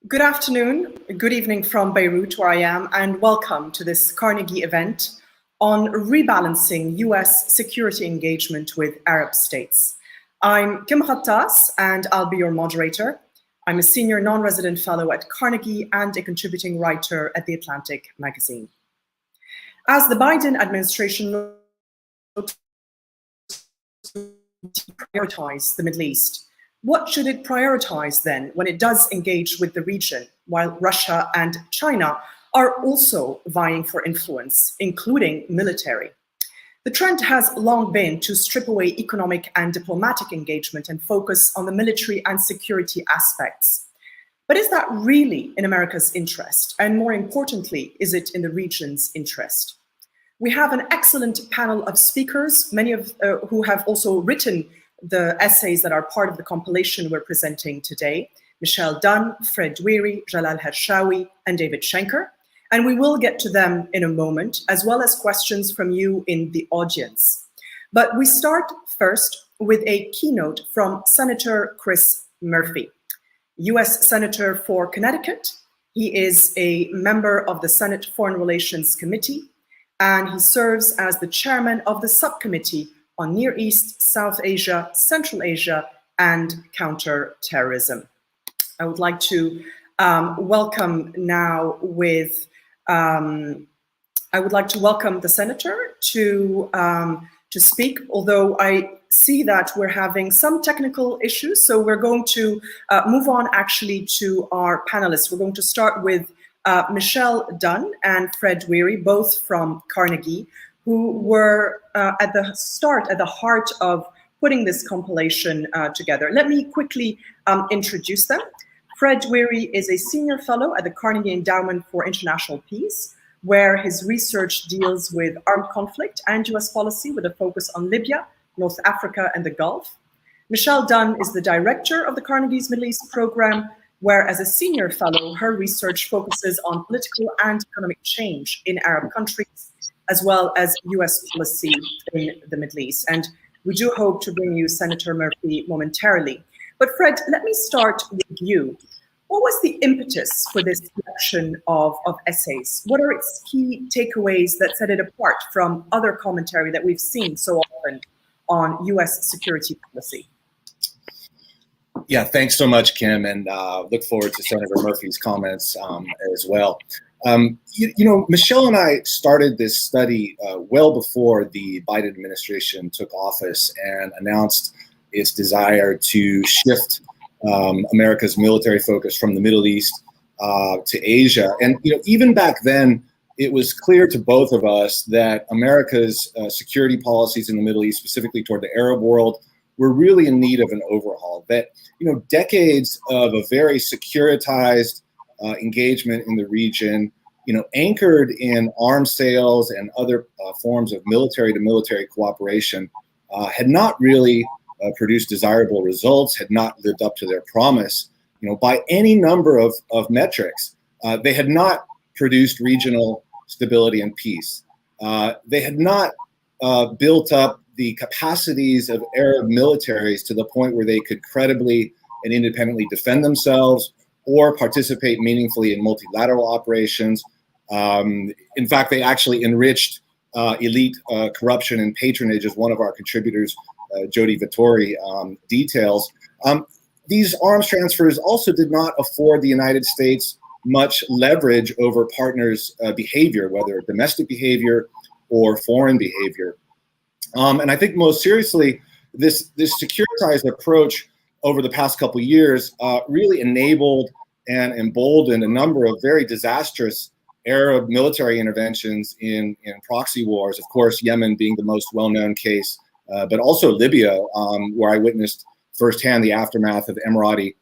Good afternoon, good evening from Beirut, where I am, and welcome to this Carnegie event on rebalancing US security engagement with Arab states. I'm Kim Ghattas, and I'll be your moderator. I'm a senior non-resident fellow at Carnegie and a contributing writer at The Atlantic magazine. As the Biden administration prioritize the Middle East, what should it prioritize then when it does engage with the region, while Russia and China are also vying for influence, including military? The trend has long been to strip away economic and diplomatic engagement and focus on the military and security aspects. But is that really in America's interest? And more importantly, is it in the region's interest? We have an excellent panel of speakers, many of who have also written the essays that are part of the compilation we're presenting today: Michele Dunne, Fred Wehrey, Jalal Hershawi, and David Schenker. And we will get to them in a moment, as well as questions from you in the audience. But we start first with a keynote from Senator Chris Murphy, US Senator for Connecticut. He is a member of the Senate Foreign Relations Committee, and he serves as the chairman of the subcommittee on Near East, South Asia, Central Asia, and counterterrorism. I would like to welcome now with, I would like to welcome the senator to speak, although I see that we're having some technical issues. So we're going to move on actually to our panelists. We're going to start with Michele Dunne and Fred Wehrey, both from Carnegie, who were at the heart of putting this compilation together. Let me quickly introduce them. Fred Wehrey is a senior fellow at the Carnegie Endowment for International Peace, where his research deals with armed conflict and US policy with a focus on Libya, North Africa, and the Gulf. Michele Dunne is the director of the Carnegie's Middle East program, where as a senior fellow, her research focuses on political and economic change in Arab countries, as well as US policy in the Middle East. And we do hope to bring you Senator Murphy momentarily. But Fred, let me start with you. What was the impetus for this collection of essays? What are its key takeaways that set it apart from other commentary that we've seen so often on US security policy? Yeah, thanks so much, Kim, and look forward to Senator Murphy's comments as well. Michele and I started this study well before the Biden administration took office and announced its desire to shift America's military focus from the Middle East to Asia. And even back then, it was clear to both of us that America's security policies in the Middle East, specifically toward the Arab world, were really in need of an overhaul. That decades of a very securitized engagement in the region, anchored in arms sales and other forms of military-to-military cooperation, had not really produced desirable results, had not lived up to their promise, by any number of metrics. They had not produced regional stability and peace. They had not built up the capacities of Arab militaries to the point where they could credibly and independently defend themselves or participate meaningfully in multilateral operations. In fact, they actually enriched elite corruption and patronage, as one of our contributors, Jody Vittori, details. These arms transfers also did not afford the United States much leverage over partners' behavior, whether domestic behavior or foreign behavior. And I think most seriously, this securitized approach over the past couple of years really enabled and emboldened a number of very disastrous Arab military interventions in proxy wars. Of course, Yemen being the most well-known case, but also Libya, where I witnessed firsthand the aftermath of Emirati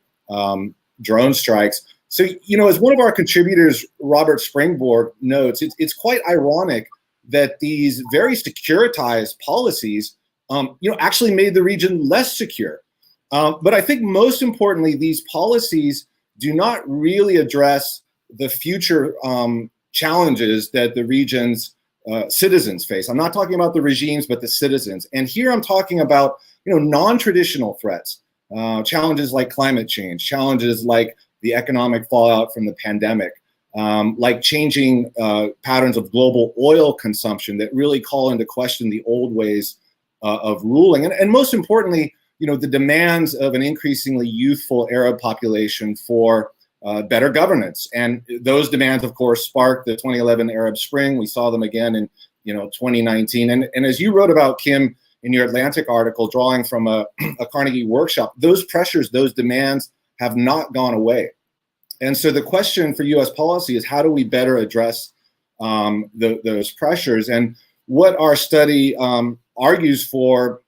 drone strikes. So, as one of our contributors, Robert Springborg, notes, it's quite ironic that these very securitized policies, actually made the region less secure. But I think most importantly, these policies do not really address the future challenges that the region's citizens face. I'm not talking about the regimes, but the citizens. And here I'm talking about, non-traditional threats, challenges like climate change, challenges like the economic fallout from the pandemic, like changing patterns of global oil consumption that really call into question the old ways of ruling. And most importantly, the demands of an increasingly youthful Arab population for better governance. And those demands, of course, sparked the 2011 Arab Spring. We saw them again in 2019. And as you wrote about, Kim, in your Atlantic article, drawing from a Carnegie workshop, those pressures, those demands have not gone away. And so the question for U.S. policy is, how do we better address those pressures? And what our study argues for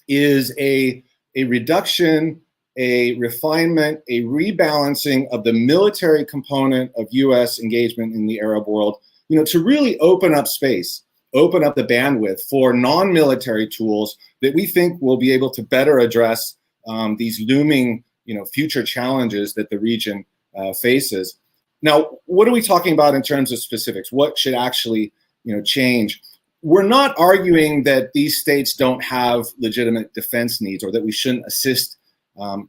is a reduction, a refinement, a rebalancing of the military component of U.S. engagement in the Arab world, to really open up space, open up the bandwidth for non-military tools that we think will be able to better address these looming, future challenges that the region faces. Now, what are we talking about in terms of specifics? What should actually, change? We're not arguing that these states don't have legitimate defense needs or that we shouldn't assist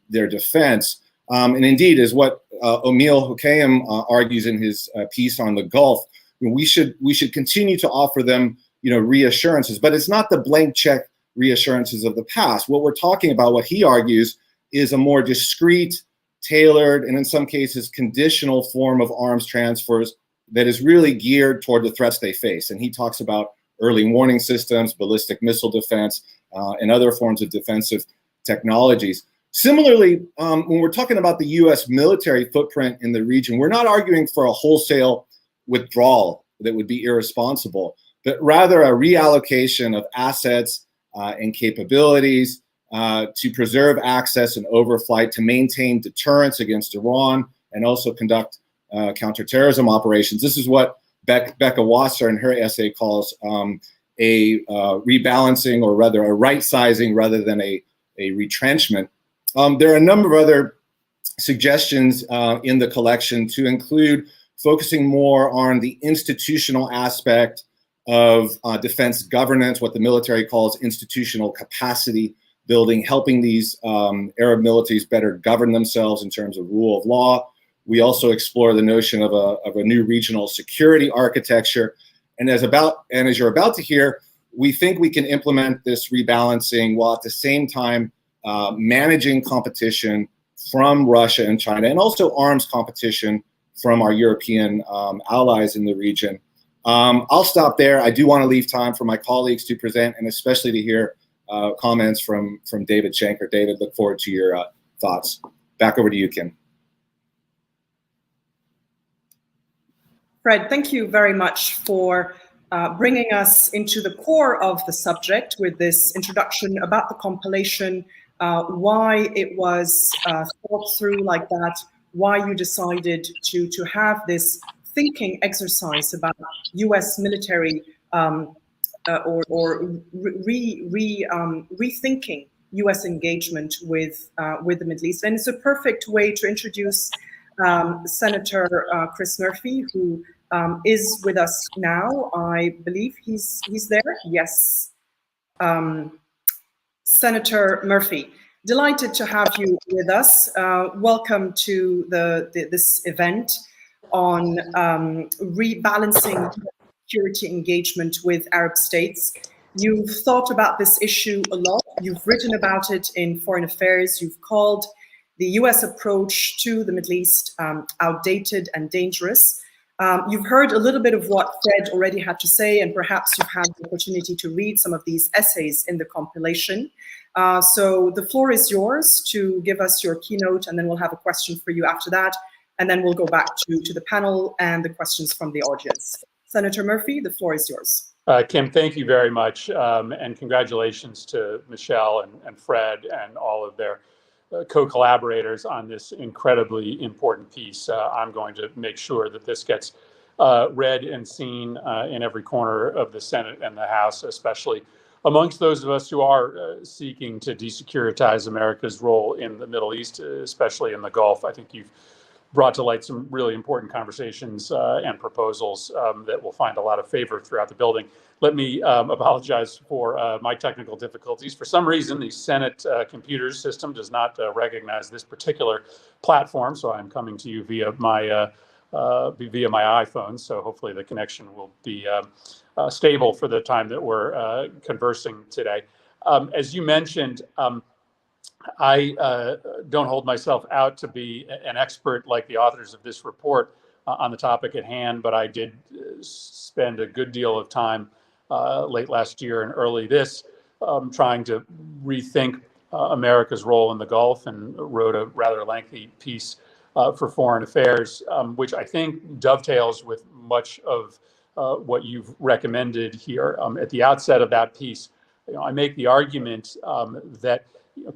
their defense. And indeed, is what Emile Hokayem argues in his piece on the Gulf. We should continue to offer them, reassurances, but it's not the blank check reassurances of the past. What we're talking about, what he argues, is a more discreet, tailored, and in some cases conditional form of arms transfers that is really geared toward the threats they face. And he talks about early warning systems, ballistic missile defense, and other forms of defensive technologies. Similarly, when we're talking about the U.S. military footprint in the region, we're not arguing for a wholesale withdrawal that would be irresponsible, but rather a reallocation of assets and capabilities to preserve access and overflight, to maintain deterrence against Iran, and also conduct counterterrorism operations. This is what Becca Wasser in her essay calls a rebalancing, or rather a right-sizing rather than a retrenchment. There are a number of other suggestions in the collection, to include focusing more on the institutional aspect of defense governance, what the military calls institutional capacity building, helping these Arab militaries better govern themselves in terms of rule of law. We also explore the notion of a new regional security architecture. And as you're about to hear, we think we can implement this rebalancing while at the same time managing competition from Russia and China, and also arms competition from our European allies in the region. I'll stop there. I do want to leave time for my colleagues to present, and especially to hear comments from David Shanker. David, look forward to your thoughts. Back over to you, Kim. Fred, thank you very much for bringing us into the core of the subject with this introduction about the compilation, why it was thought through like that, why you decided to have this thinking exercise about U.S. military rethinking U.S. engagement with the Middle East. And it's a perfect way to introduce Senator Chris Murphy, who is with us now. I believe he's there. Yes. Senator Murphy, delighted to have you with us. Welcome to this event on rebalancing security engagement with Arab states. You've thought about this issue a lot. You've written about it in Foreign Affairs. You've called the US approach to the Middle East outdated and dangerous. You've heard a little bit of what Fred already had to say, and perhaps you've had the opportunity to read some of these essays in the compilation. So the floor is yours to give us your keynote, and then we'll have a question for you after that. And then we'll go back to the panel and the questions from the audience. Senator Murphy, the floor is yours. Kim, thank you very much. And congratulations to Michele and Fred and all of their co-collaborators on this incredibly important piece. I'm going to make sure that this gets read and seen in every corner of the Senate and the House, especially amongst those of us who are seeking to desecuritize America's role in the Middle East, especially in the Gulf. I think you've brought to light some really important conversations and proposals that will find a lot of favor throughout the building. let me apologize for my technical difficulties. For some reason, the Senate computer system does not recognize this particular platform, so I'm coming to you via my iPhone. So hopefully the connection will be stable for the time that we're conversing today. As you mentioned, I don't hold myself out to be an expert like the authors of this report on the topic at hand, but I did spend a good deal of time late last year and early this trying to rethink America's role in the Gulf, and wrote a rather lengthy piece for Foreign Affairs, which I think dovetails with much of what you've recommended here. At the outset of that piece, I make the argument that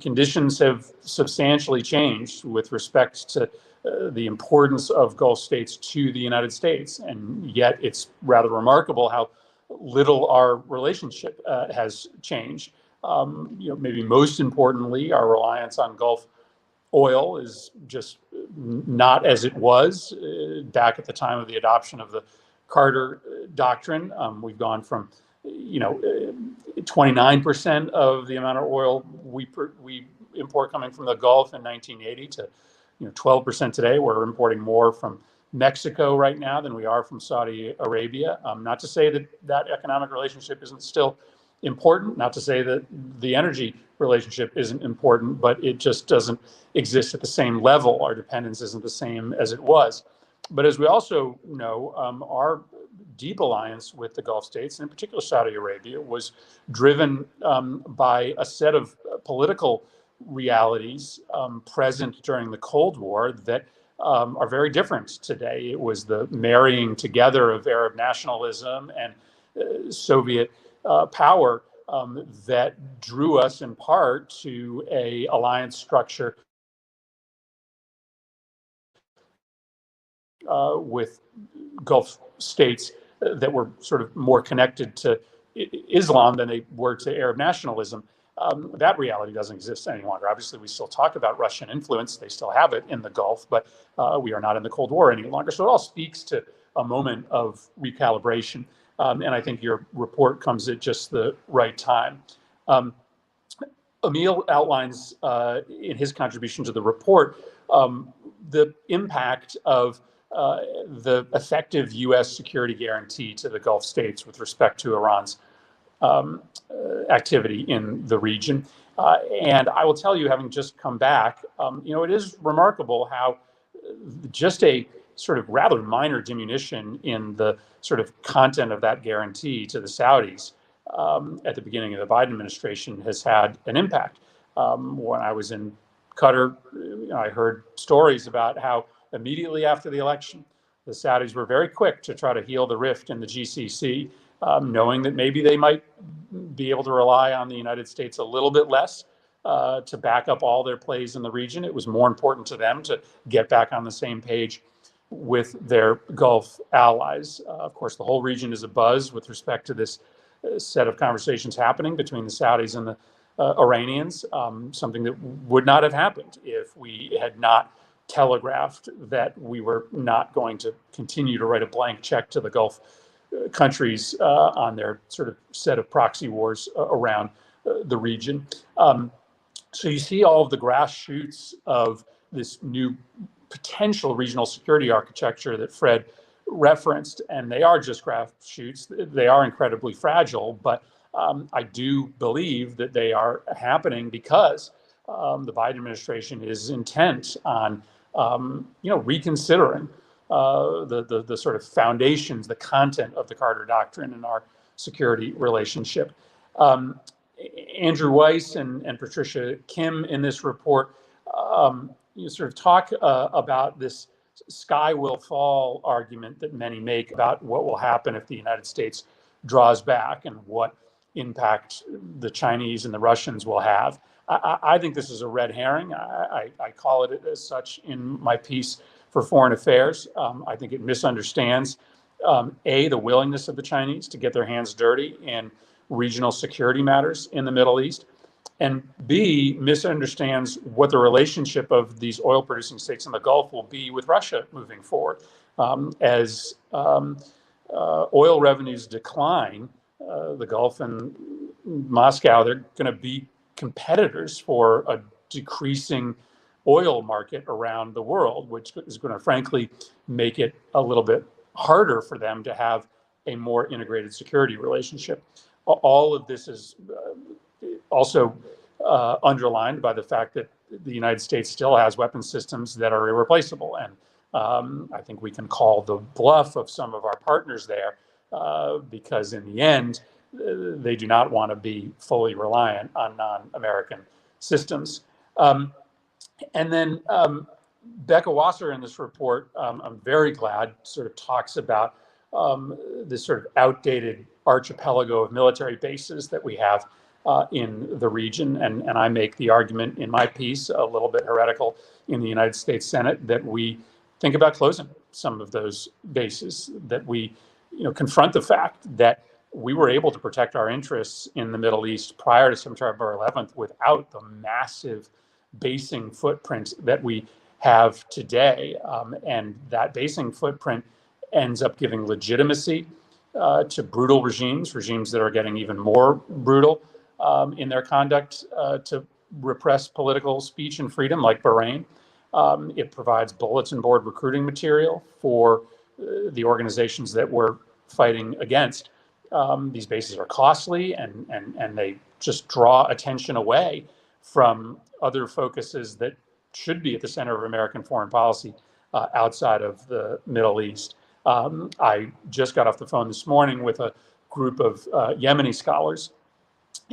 conditions have substantially changed with respect to the importance of Gulf states to the United States, and yet it's rather remarkable how little our relationship has changed. Maybe most importantly, our reliance on Gulf oil is just not as it was back at the time of the adoption of the Carter Doctrine. We've gone from 29% of the amount of oil we import coming from the Gulf in 1980 to 12% today. We're importing more from Mexico right now than we are from Saudi Arabia. Not to say that that economic relationship isn't still important, not to say that the energy relationship isn't important, but it just doesn't exist at the same level. Our dependence isn't the same as it was. But as we also know, our deep alliance with the Gulf states, and in particular Saudi Arabia, was driven by a set of political realities present during the Cold War that are very different today. It was the marrying together of Arab nationalism and Soviet power that drew us in part to an alliance structure with Gulf states that were sort of more connected to Islam than they were to Arab nationalism. That reality doesn't exist any longer. Obviously, we still talk about Russian influence. They still have it in the Gulf, but we are not in the Cold War any longer. So it all speaks to a moment of recalibration. And I think your report comes at just the right time. Emile outlines in his contribution to the report the impact of the effective U.S. security guarantee to the Gulf states with respect to Iran's activity in the region. And I will tell you, having just come back, it is remarkable how just a sort of rather minor diminution in the sort of content of that guarantee to the Saudis at the beginning of the Biden administration has had an impact. When I was in Qatar, I heard stories about how immediately after the election, the Saudis were very quick to try to heal the rift in the GCC, knowing that maybe they might be able to rely on the United States a little bit less to back up all their plays in the region. It was more important to them to get back on the same page with their Gulf allies. Of course, the whole region is abuzz with respect to this set of conversations happening between the Saudis and the Iranians, something that would not have happened if we had not telegraphed that we were not going to continue to write a blank check to the Gulf countries on their sort of set of proxy wars around the region. So you see all of the grass shoots of this new potential regional security architecture that Fred referenced, and they are just grass shoots. They are incredibly fragile, but I do believe that they are happening because the Biden administration is intent on reconsidering the sort of foundations, the content of the Carter Doctrine in our security relationship. Andrew Weiss and Patricia Kim in this report sort of talk about this sky will fall argument that many make about what will happen if the United States draws back and what impact the Chinese and the Russians will have. I think this is a red herring. I call it as such in my piece for Foreign Affairs. I think it misunderstands, A, the willingness of the Chinese to get their hands dirty in regional security matters in the Middle East, and B, misunderstands what the relationship of these oil-producing states in the Gulf will be with Russia moving forward. As oil revenues decline, the Gulf and Moscow, they're going to be competitors for a decreasing oil market around the world, which is going to frankly make it a little bit harder for them to have a more integrated security relationship. All of this is also underlined by the fact that the United States still has weapons systems that are irreplaceable. And I think we can call the bluff of some of our partners there because in the end, they do not want to be fully reliant on non-American systems. And then Becca Wasser in this report, I'm very glad, sort of talks about this sort of outdated archipelago of military bases that we have in the region. And I make the argument in my piece, a little bit heretical, in the United States Senate, that we think about closing some of those bases, that we confront the fact that we were able to protect our interests in the Middle East prior to September 11th without the massive basing footprint that we have today. And that basing footprint ends up giving legitimacy to brutal regimes that are getting even more brutal in their conduct to repress political speech and freedom, like Bahrain. It provides bulletin board recruiting material for the organizations that we're fighting against. These bases are costly and they just draw attention away from other focuses that should be at the center of American foreign policy outside of the Middle East. I just got off the phone this morning with a group of Yemeni scholars,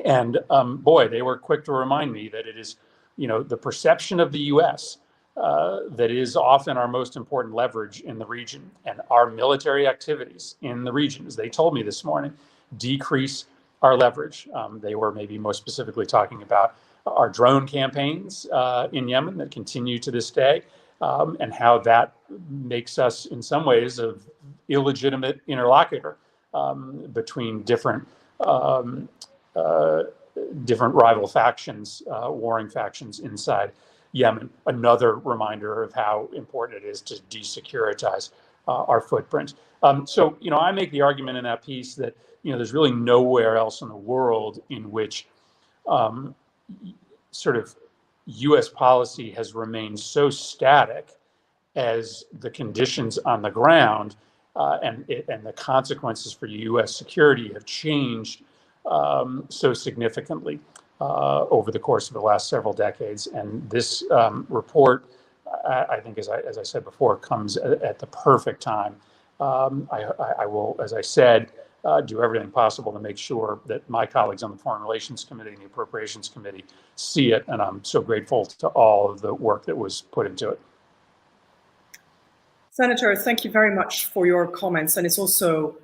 and boy, they were quick to remind me that it is, the perception of the U.S. That is often our most important leverage in the region, and our military activities in the region, as they told me this morning, decrease our leverage. They were maybe most specifically talking about our drone campaigns in Yemen that continue to this day, and how that makes us, in some ways, an illegitimate interlocutor between different rival factions, warring factions inside Yemen. Another reminder of how important it is to desecuritize our footprint. So, I make the argument in that piece that, there's really nowhere else in the world in which sort of U.S. policy has remained so static as the conditions on the ground and the consequences for U.S. security have changed so significantly over the course of the last several decades. And this report, I think, as I said before, comes at the perfect time. I will, as I said, do everything possible to make sure that my colleagues on the Foreign Relations Committee and the Appropriations Committee see it. And I'm so grateful to all of the work that was put into it. Senator, thank you very much for your comments. And it's also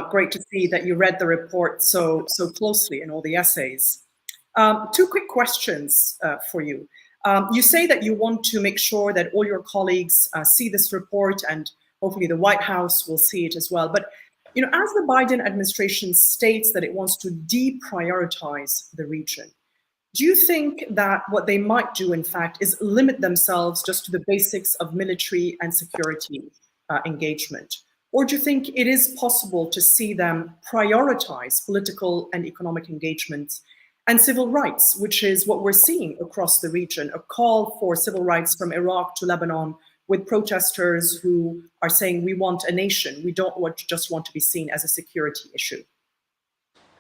great to see that you read the report so closely in all the essays. Two quick questions for you. You say that you want to make sure that all your colleagues see this report, and hopefully the White House will see it as well. But as the Biden administration states that it wants to deprioritize the region, do you think that what they might do, in fact, is limit themselves just to the basics of military and security engagement? Or do you think it is possible to see them prioritize political and economic engagements and civil rights, which is what we're seeing across the region, a call for civil rights from Iraq to Lebanon, with protesters who are saying we want a nation. We don't just want to be seen as a security issue.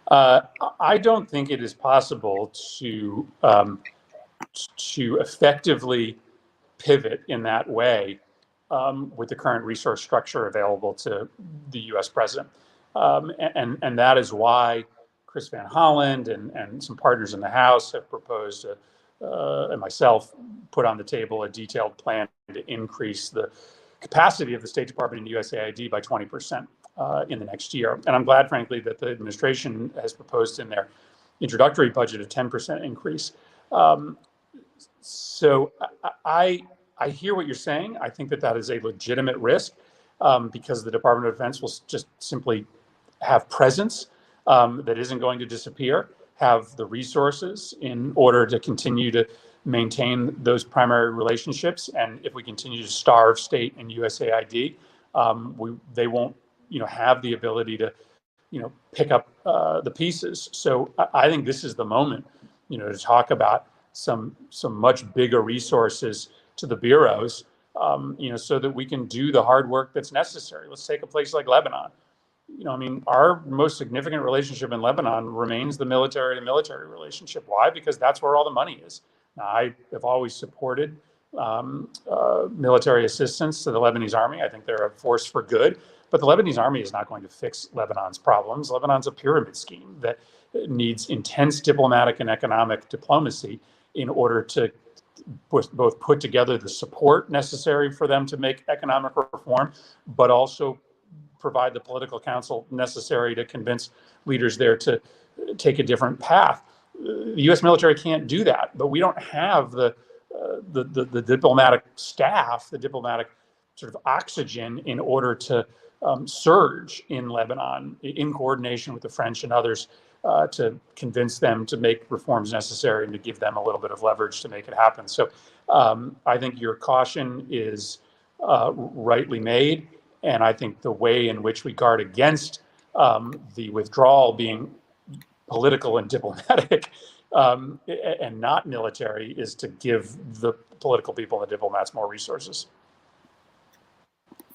I don't think it is possible to effectively pivot in that way with the current resource structure available to the U.S. president. And that is why Chris Van Hollen and some partners in the House have proposed, and myself put on the table, a detailed plan to increase the capacity of the State Department and USAID by 20% in the next year. And I'm glad, frankly, that the administration has proposed in their introductory budget a 10% increase. So I hear what you're saying. I think that is a legitimate risk because the Department of Defense will just simply have presence that isn't going to disappear, have the resources in order to continue to maintain those primary relationships. And if we continue to starve state and USAID, they won't have the ability to pick up the pieces. So I think this is the moment, to talk about some much bigger resources to the bureaus, so that we can do the hard work that's necessary. Let's take a place like Lebanon. Our most significant relationship in Lebanon remains the military-to-military relationship. Why? Because that's where all the money is. Now, I have always supported military assistance to the Lebanese army. I think they're a force for good, but the Lebanese army is not going to fix Lebanon's problems. Lebanon's a pyramid scheme that needs intense diplomatic and economic diplomacy in order to both put together the support necessary for them to make economic reform, but also provide the political counsel necessary to convince leaders there to take a different path. The U.S. military can't do that, but we don't have the diplomatic staff, the diplomatic sort of oxygen in order to surge in Lebanon in coordination with the French and others to convince them to make reforms necessary and to give them a little bit of leverage to make it happen. So I think your caution is rightly made. And I think the way in which we guard against the withdrawal being political and diplomatic and not military is to give the political people and the diplomats more resources.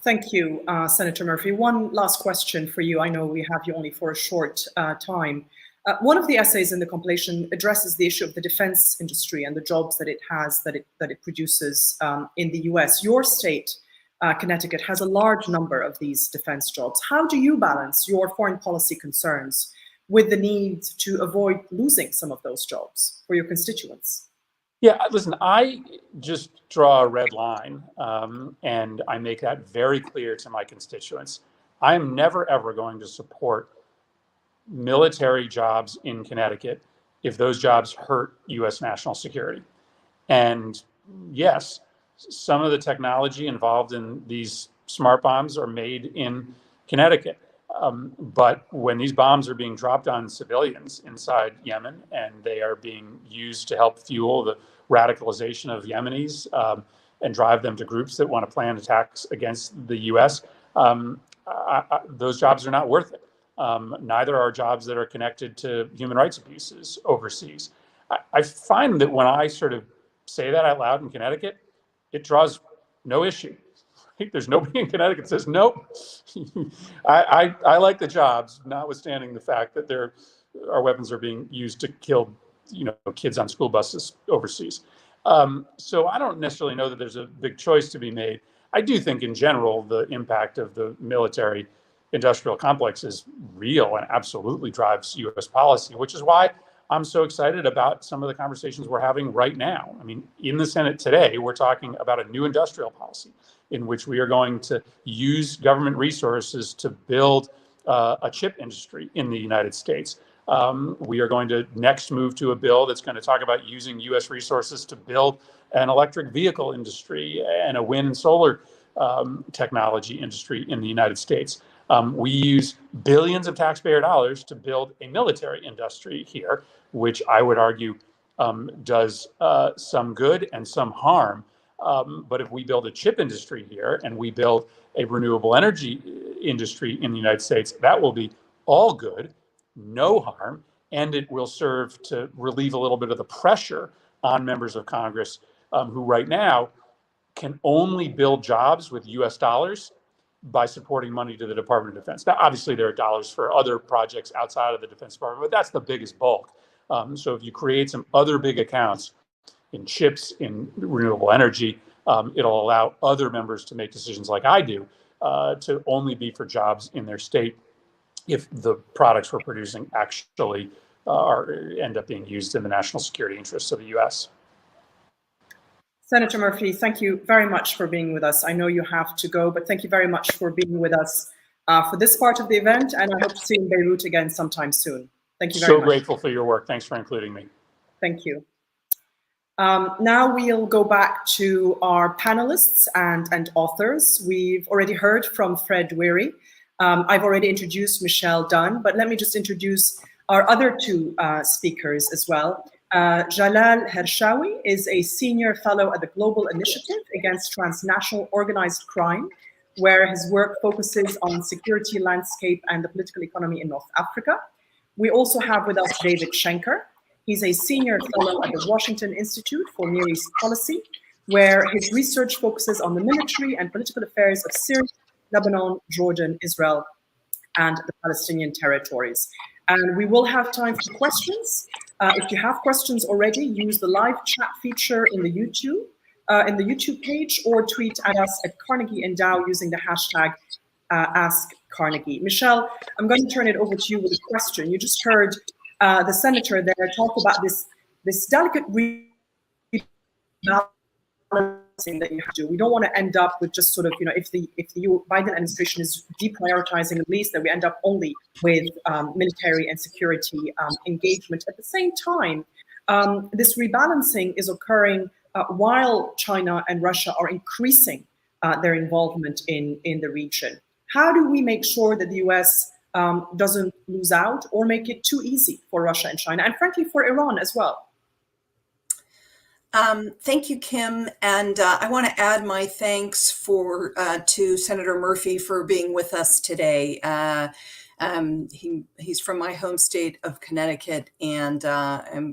Thank you, Senator Murphy. One last question for you. I know we have you only for a short time. One of the essays in the compilation addresses the issue of the defense industry and the jobs that it has, that it produces in the US. Your state, Connecticut, has a large number of these defense jobs. How do you balance your foreign policy concerns with the need to avoid losing some of those jobs for your constituents? Yeah, listen, I just draw a red line, and I make that very clear to my constituents. I'm never, ever going to support military jobs in Connecticut if those jobs hurt U.S. national security. And yes, some of the technology involved in these smart bombs are made in Connecticut. But when these bombs are being dropped on civilians inside Yemen and they are being used to help fuel the radicalization of Yemenis and drive them to groups that want to plan attacks against the U.S., those jobs are not worth it. Neither are jobs that are connected to human rights abuses overseas. I find that when I sort of say that out loud in Connecticut, it draws no issue. There's nobody in Connecticut that says, nope, I like the jobs, notwithstanding the fact that our weapons are being used to kill, kids on school buses overseas. So I don't necessarily know that there's a big choice to be made. I do think in general, the impact of the military industrial complex is real and absolutely drives U.S. policy, which is why I'm so excited about some of the conversations we're having right now. I mean, in the Senate today, we're talking about a new industrial policy in which we are going to use government resources to build a chip industry in the United States. We are going to next move to a bill that's going to talk about using U.S. resources to build an electric vehicle industry and a wind and solar technology industry in the United States. We use billions of taxpayer dollars to build a military industry here, which I would argue does some good and some harm. But if we build a chip industry here and we build a renewable energy industry in the United States, that will be all good, no harm, and it will serve to relieve a little bit of the pressure on members of Congress who right now can only build jobs with US dollars by supporting money to the Department of Defense. Now, obviously, there are dollars for other projects outside of the Defense Department, but that's the biggest bulk. So if you create some other big accounts in chips, in renewable energy, it'll allow other members to make decisions like I do to only be for jobs in their state if the products we're producing actually end up being used in the national security interests of the U.S. Senator Murphy, thank you very much for being with us. I know you have to go, but thank you very much for being with us for this part of the event, and I hope to see you in Beirut again sometime soon. Thank you very much. So grateful for your work. Thanks for including me. Thank you. Now we'll go back to our panelists and authors. We've already heard from Fred Wehrey. I've already introduced Michele Dunne, but let me just introduce our other two speakers as well. Jalal Hershawi is a senior fellow at the Global Initiative Against Transnational Organized Crime, where his work focuses on security landscape and the political economy in North Africa. We also have with us David Schenker. He's a senior fellow at the Washington Institute for Near East Policy, where his research focuses on the military and political affairs of Syria, Lebanon, Jordan, Israel, and the Palestinian territories. And we will have time for questions. If you have questions already, use the live chat feature in the YouTube page, or tweet at us at Carnegie Endow using the hashtag #AskCarnegie. Michele, I'm going to turn it over to you with a question. You just heard the senator there talk about this delicate balancing that you have to do. We don't want to end up with just sort of, if the Biden administration is deprioritizing the Middle East, that we end up only with military and security engagement. At the same time, this rebalancing is occurring while China and Russia are increasing their involvement in the region. How do we make sure that the US doesn't lose out or make it too easy for Russia and China, and frankly for Iran as well? Thank you, Kim. And I want to add my thanks to Senator Murphy for being with us today. He's from my home state of Connecticut, and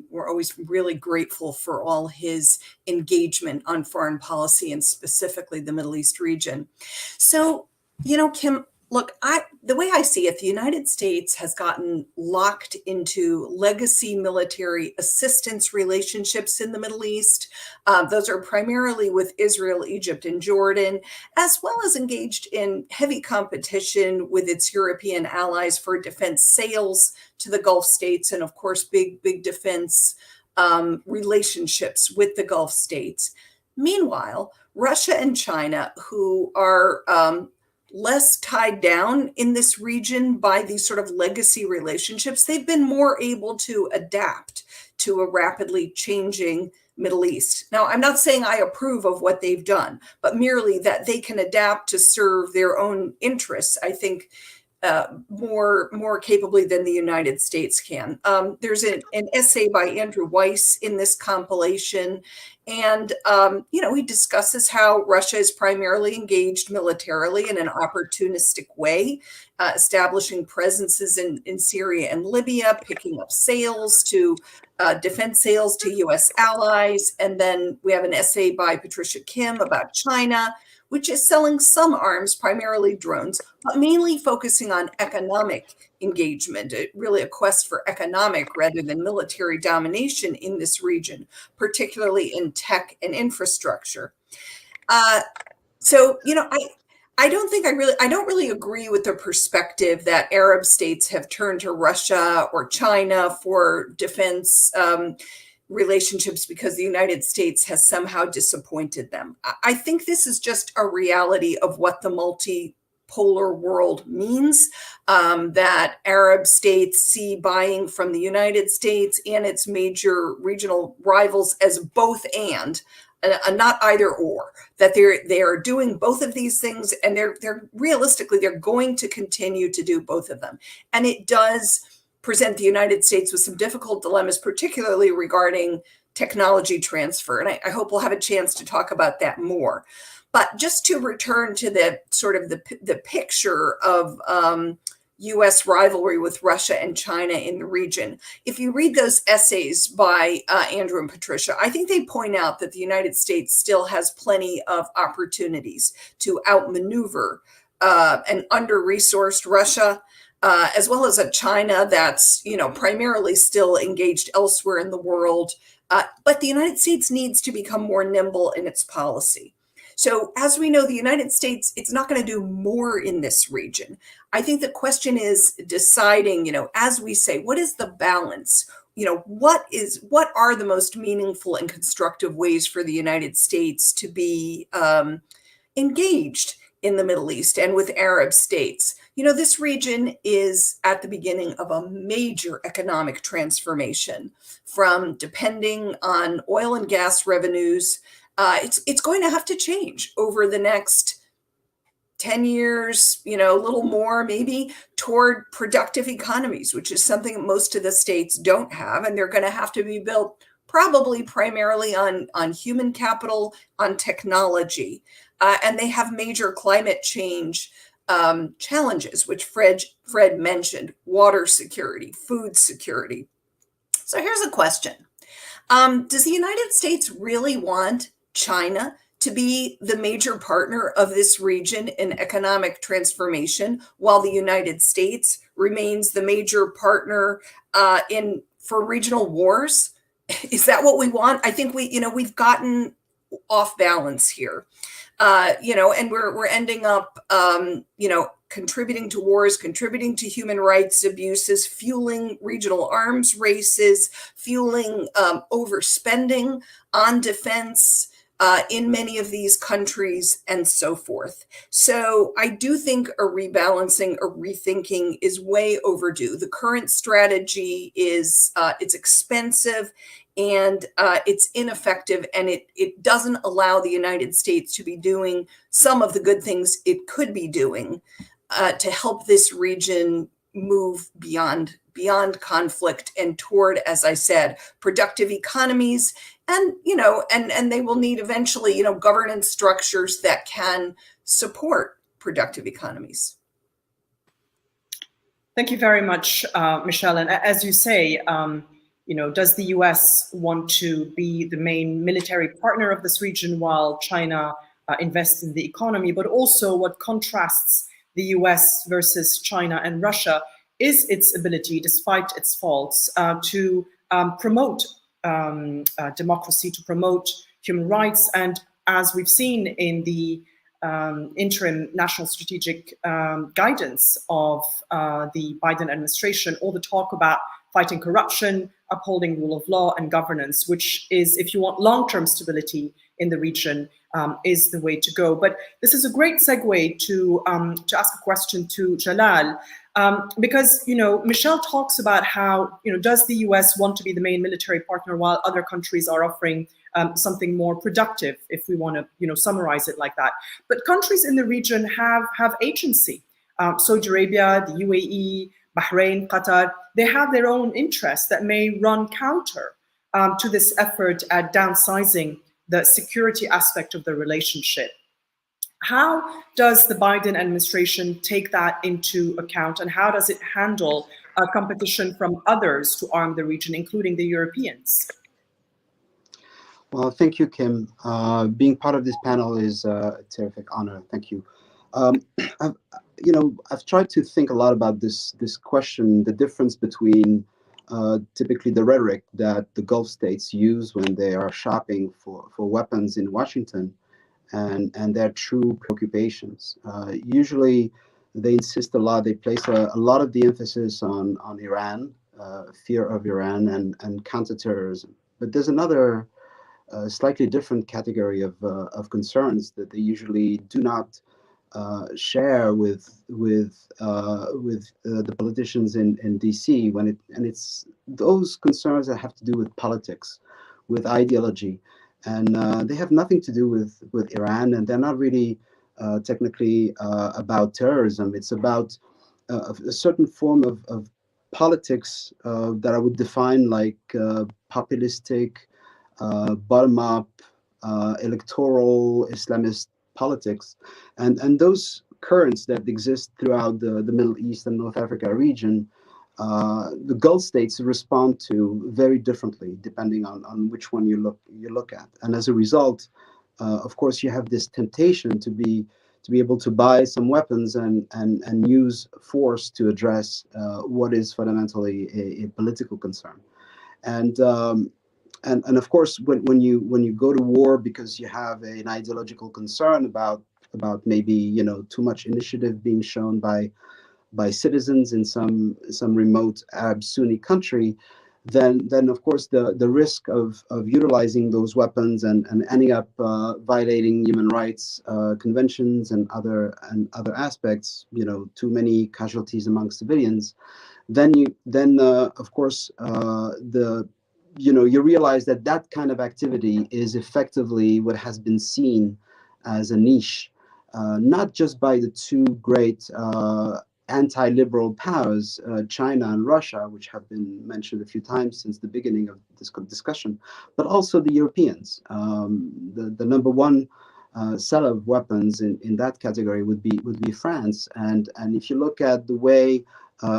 we're always really grateful for all his engagement on foreign policy and specifically the Middle East region. So, Kim, look, the way I see it, the United States has gotten locked into legacy military assistance relationships in the Middle East. Those are primarily with Israel, Egypt, and Jordan, as well as engaged in heavy competition with its European allies for defense sales to the Gulf states, and of course, big defense relationships with the Gulf states. Meanwhile, Russia and China, who are less tied down in this region by these sort of legacy relationships, they've been more able to adapt to a rapidly changing Middle East. Now, I'm not saying I approve of what they've done, but merely that they can adapt to serve their own interests, I think, more capably than the United States can. There's an essay by Andrew Weiss in this compilation, and he discusses how Russia is primarily engaged militarily in an opportunistic way, establishing presences in Syria and Libya, picking up defense sales to U.S. allies. And then we have an essay by Patricia Kim about China, which is selling some arms, primarily drones, but mainly focusing on economic engagement, really a quest for economic rather than military domination in this region, particularly in tech and infrastructure. I don't really agree with the perspective that Arab states have turned to Russia or China for defense relationships because the United States has somehow disappointed them. I think this is just a reality of what the multipolar world means, that Arab states see buying from the United States and its major regional rivals as both and, not either or, that they are doing both of these things, and they're realistically, they're going to continue to do both of them. And it does present the United States with some difficult dilemmas, particularly regarding technology transfer. And I hope we'll have a chance to talk about that more. But just to return to the sort of the picture of U.S. rivalry with Russia and China in the region, if you read those essays by Andrew and Patricia, I think they point out that the United States still has plenty of opportunities to outmaneuver an under-resourced Russia, as well as a China that's, primarily still engaged elsewhere in the world. But the United States needs to become more nimble in its policy. So as we know, the United States, it's not going to do more in this region. I think the question is deciding, as we say, what is the balance? What are the most meaningful and constructive ways for the United States to be engaged in the Middle East and with Arab states? This region is at the beginning of a major economic transformation from depending on oil and gas revenues. It's going to have to change over the next 10 years, a little more maybe, toward productive economies, which is something most of the states don't have. And they're going to have to be built probably primarily on human capital, on technology. And they have major climate change challenges, which Fred mentioned: water security, food security. So here's a question. Does the United States really want China to be the major partner of this region in economic transformation, while the United States remains the major partner for regional wars? Is that what we want? I think we've gotten off balance here. And we're ending up, contributing to wars, contributing to human rights abuses, fueling regional arms races, fueling overspending on defense in many of these countries, and so forth. So I do think a rebalancing, a rethinking is way overdue. The current strategy is it's expensive, and it's ineffective, and it doesn't allow the United States to be doing some of the good things it could be doing to help this region move beyond conflict and toward, as I said, productive economies. And and they will need eventually governance structures that can support productive economies. Thank you very much, Michele. And as you say, does the US want to be the main military partner of this region while China invests in the economy? But also, what contrasts the US versus China and Russia is its ability, despite its faults, to promote democracy, to promote human rights. And as we've seen in the interim national strategic guidance of the Biden administration, all the talk about fighting corruption, upholding rule of law and governance, which is, if you want long-term stability in the region, is the way to go. But this is a great segue to ask a question to Jalal, because Michele talks about how does the US want to be the main military partner while other countries are offering something more productive, if we want to summarize it like that. But countries in the region have agency. Saudi Arabia, the UAE, Bahrain, Qatar, they have their own interests that may run counter to this effort at downsizing the security aspect of the relationship. How does the Biden administration take that into account, and how does it handle competition from others to arm the region, including the Europeans? Well, thank you, Kim. Being part of this panel is a terrific honor. Thank you. I've tried to think a lot about this question, the difference between typically the rhetoric that the Gulf states use when they are shopping for weapons in Washington and their true preoccupations. Usually they insist a lot, they place a lot of the emphasis on Iran, fear of Iran and counterterrorism. But there's another slightly different category of concerns that they usually do not share with the politicians in DC it's those concerns that have to do with politics, with ideology, and they have nothing to do with Iran, and they're not really technically about terrorism. It's about a certain form of politics that I would define like populistic, bottom-up, electoral Islamist politics, and those currents that exist throughout the Middle East and North Africa region, the Gulf states respond to very differently depending on which one you look at. And as a result, of course, you have this temptation to be able to buy some weapons and use force to address what is fundamentally a political concern. And of course, when you go to war because you have an ideological concern about maybe too much initiative being shown by citizens in some remote Arab Sunni country, then of course the risk of utilizing those weapons and ending up violating human rights conventions and other aspects, too many casualties among civilians, then of course you realize that kind of activity is effectively what has been seen as a niche, not just by the two great anti-liberal powers, China and Russia, which have been mentioned a few times since the beginning of this discussion, but also the Europeans. The number one seller of weapons in that category would be France. And if you look at the way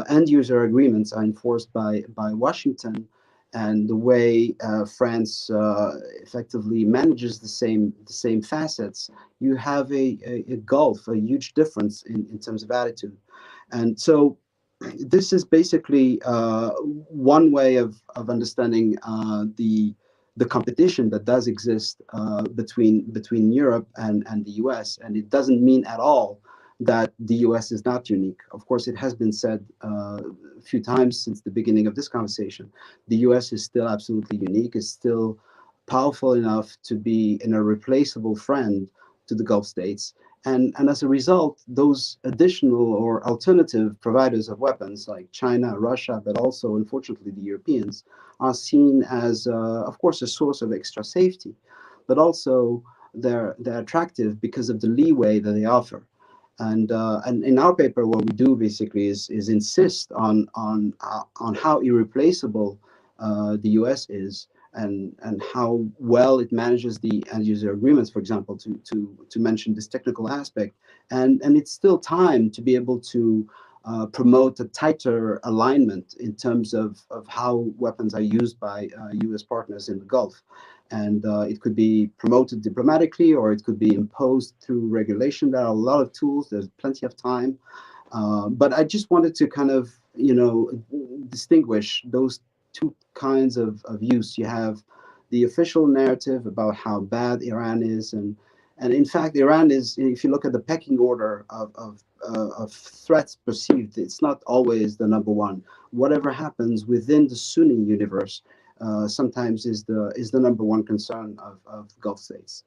end user agreements are enforced by Washington, and the way France effectively manages the same facets, you have a gulf, a huge difference in terms of attitude. And so this is basically one way of understanding the competition that does exist between Europe and the US. And it doesn't mean at all that the US is not unique. Of course, it has been said a few times since the beginning of this conversation. The US is still absolutely unique, is still powerful enough to be an irreplaceable friend to the Gulf states. And as a result, those additional or alternative providers of weapons like China, Russia, but also, unfortunately, the Europeans, are seen as, of course, a source of extra safety, but also they're attractive because of the leeway that they offer. And in our paper, what we do basically is insist on how irreplaceable the US is, and how well it manages the end user agreements, for example, to mention this technical aspect. And it's still time to be able to promote a tighter alignment in terms of how weapons are used by US partners in the Gulf. And it could be promoted diplomatically, or it could be imposed through regulation. There are a lot of tools, there's plenty of time. But I just wanted to kind of, distinguish those two kinds of use. You have the official narrative about how bad Iran is, and in fact, Iran is, if you look at the pecking order of threats perceived, it's not always the number one. Whatever happens within the Sunni universe sometimes is the number one concern of Gulf states.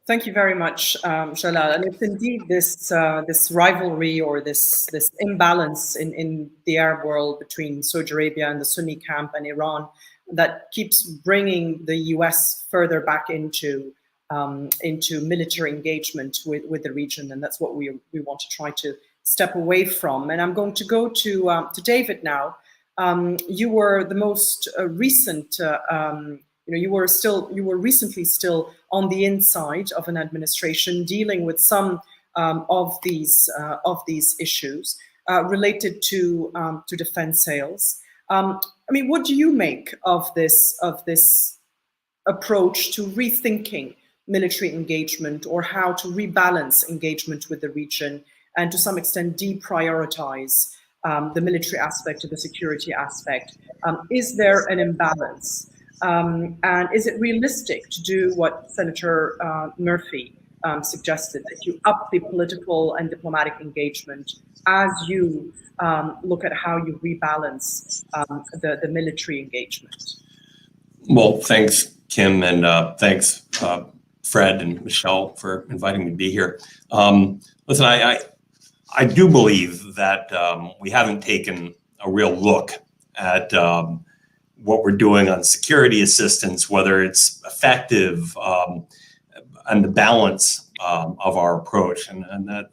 Thank you very much, Jalal. And it's indeed this rivalry or this imbalance in the Arab world between Saudi Arabia and the Sunni camp and Iran that keeps bringing the US further back into military engagement with the region, and that's what we want to try to step away from. And I'm going to go to David now. You were the most recent. You were recently still on the inside of an administration dealing with some of these issues related to defense sales. What do you make of this approach to rethinking military engagement, or how to rebalance engagement with the region and to some extent deprioritize the military aspect to the security aspect? Is there an imbalance? And is it realistic to do what Senator Murphy suggested, that you up the political and diplomatic engagement as you look at how you rebalance the military engagement? Well, thanks, Kim, and thanks, Fred and Michele, for inviting me to be here. Listen, I do believe that we haven't taken a real look at what we're doing on security assistance, whether it's effective, and the balance of our approach. And that,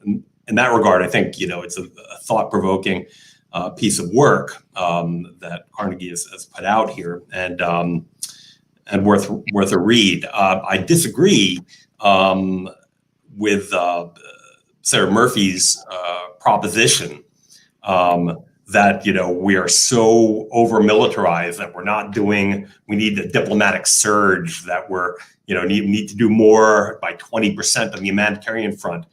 in that regard, I think it's a thought-provoking piece of work that Carnegie has put out here, and worth a read. I disagree with Senator Murphy's proposition that we are so over-militarized that we need a diplomatic surge, that we're need to do more by 20% on the humanitarian front.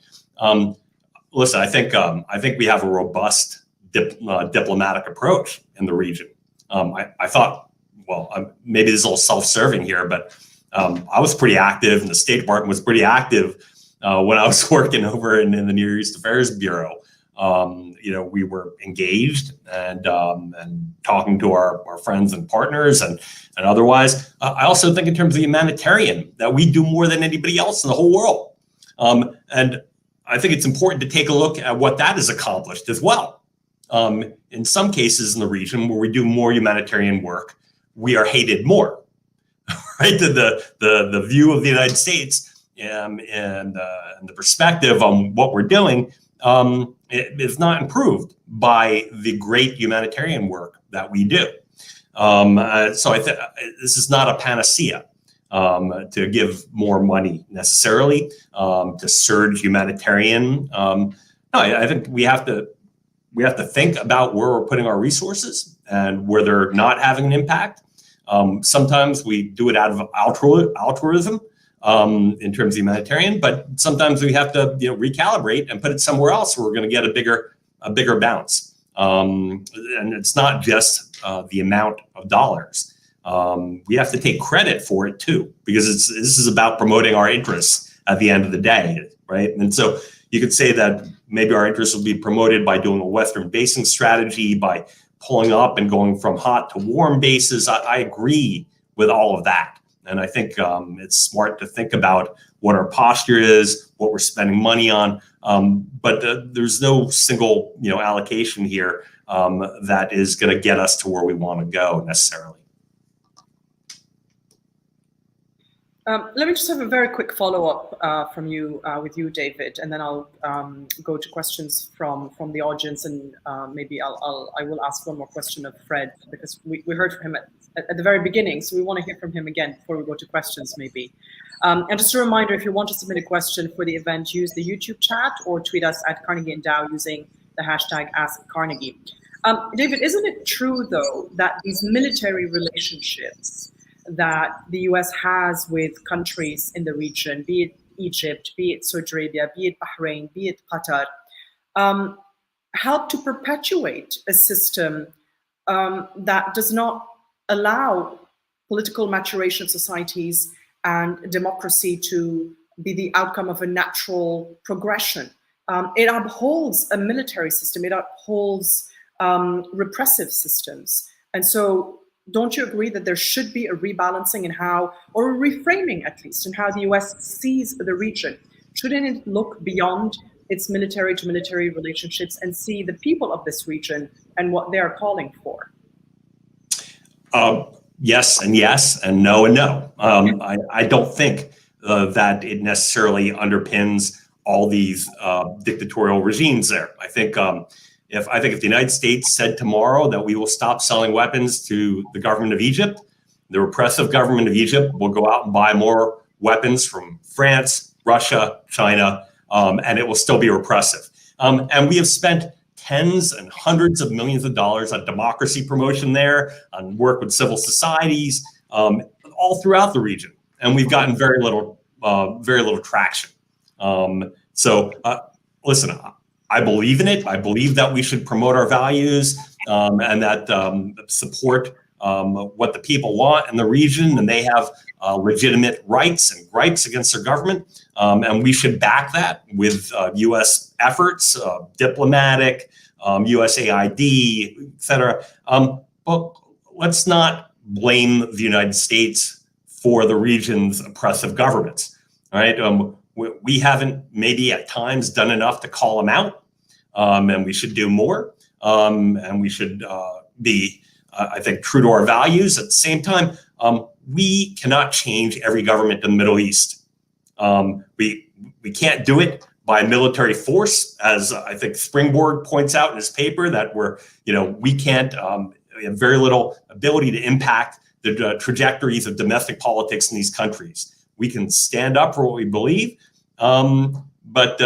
Listen, I think we have a robust diplomatic approach in the region. I thought, well, maybe this is a little self-serving here, but I was pretty active, and the State Department was pretty active when I was working over in the Near East Affairs Bureau. We were engaged and talking to our friends and partners and otherwise. I also think in terms of humanitarian, that we do more than anybody else in the whole world. And I think it's important to take a look at what that has accomplished as well. In some cases in the region where we do more humanitarian work, we are hated more, right? The view of the United States and the perspective on what we're doing it is not improved by the great humanitarian work that we do. So I think this is not a panacea to give more money necessarily to surge humanitarian. No, I think we have to think about where we're putting our resources and where they're not having an impact. Sometimes we do it out of altruism in terms of humanitarian, but sometimes we have to recalibrate and put it somewhere else where we're going to get a bigger bounce. And it's not just the amount of dollars. We have to take credit for it too, because this is about promoting our interests at the end of the day, right? And so you could say that maybe our interests will be promoted by doing a Western basing strategy, by pulling up and going from hot to warm bases. I agree with all of that. And I think it's smart to think about what our posture is, what we're spending money on. But there's no single allocation here that is going to get us to where we want to go necessarily. Let me just have a very quick follow-up from you, with you, David, and then I'll go to questions from the audience, and maybe I will ask one more question of Fred, because we heard from him at the very beginning, so we want to hear from him again before we go to questions, maybe. And just a reminder, if you want to submit a question for the event, use the YouTube chat or tweet us at Carnegie and Dow using the hashtag #AskCarnegie. David, isn't it true, though, that these military relationships that the US has with countries in the region, be it Egypt, be it Saudi Arabia, be it Bahrain, be it Qatar, help to perpetuate a system that does not allow political maturation of societies and democracy to be the outcome of a natural progression? It upholds a military system, it upholds repressive systems. And so don't you agree that there should be a rebalancing in how, or a reframing at least, in how the US sees the region? Shouldn't it look beyond its military to military relationships and see the people of this region and what they're calling for? Yes, and no, and no. I don't think that it necessarily underpins all these dictatorial regimes there. I think if the United States said tomorrow that we will stop selling weapons to the government of Egypt, the repressive government of Egypt will go out and buy more weapons from France, Russia, China, and it will still be repressive. And we have spent tens and hundreds of millions of dollars on democracy promotion there, on work with civil societies, all throughout the region, and we've gotten very little traction. Listen, I believe in it. I believe that we should promote our values and that support what the people want in the region, and they have legitimate rights and gripes against their government, and we should back that with U.S. efforts, diplomatic, USAID, et cetera. But let's not blame the United States for the region's oppressive governments, right? We haven't maybe at times done enough to call them out, and we should do more, and we should be, I think, true to our values. At the same time, we cannot change every government in the Middle East. We can't do it by military force, as I think Springboard points out in his paper, that we can't, we have very little ability to impact the trajectories of domestic politics in these countries. We can stand up for what we believe, but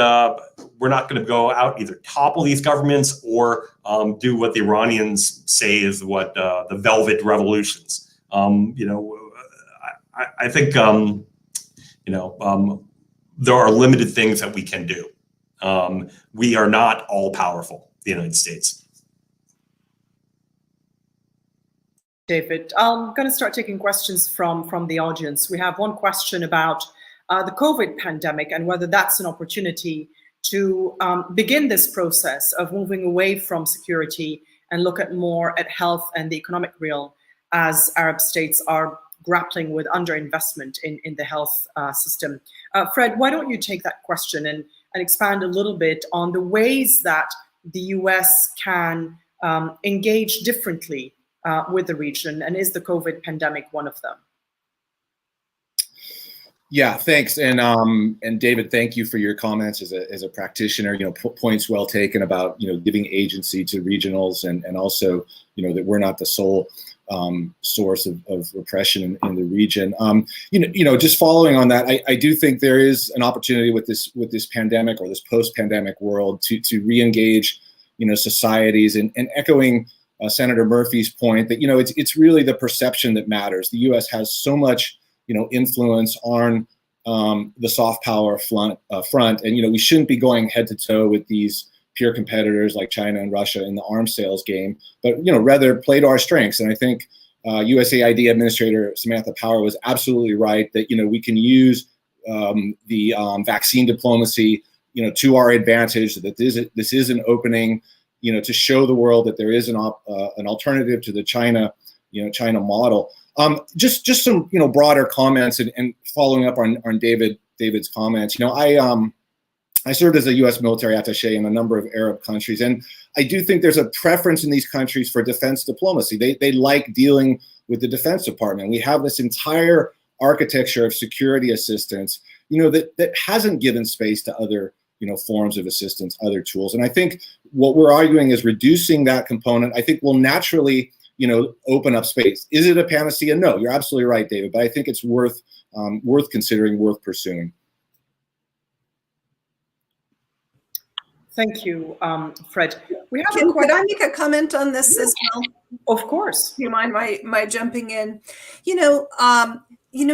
we're not going to go out either topple these governments or do what the Iranians say is what the Velvet Revolutions. I think there are limited things that we can do. We are not all powerful, the United States. David, I'm going to start taking questions from the audience. We have one question about the COVID pandemic and whether that's an opportunity to begin this process of moving away from security and look more at health and the economic realm, as Arab states are grappling with underinvestment in the health system. Fred, why don't you take that question and expand a little bit on the ways that the US can engage differently with the region, and is the COVID pandemic one of them? Yeah, thanks. And David, thank you for your comments as a practitioner. Points well taken about, giving agency to regionals and also, that we're not the sole source of repression in the region. Just following on that, I do think there is an opportunity with this pandemic or this post-pandemic world to re-engage, societies and echoing Senator Murphy's point that, it's really the perception that matters. The U.S. has so much influence on the soft power front, and we shouldn't be going head to toe with these peer competitors like China and Russia in the arms sales game, but rather play to our strengths. And I think USAID Administrator Samantha Power was absolutely right that we can use the vaccine diplomacy to our advantage. That this is an opening to show the world that there is an alternative to the China model. Just some broader comments and following up on David's comments. I served as a U.S. military attaché in a number of Arab countries, and I do think there's a preference in these countries for defense diplomacy. They like dealing with the Defense Department. We have this entire architecture of security assistance, that hasn't given space to other forms of assistance, other tools. And I think what we're arguing is reducing that component. I think will naturally open up space. Is it a panacea? No, you're absolutely right, David. But I think it's worth considering, worth pursuing. Thank you, Fred. We have Could I make a comment on this as well? Of course. Do you mind my jumping in?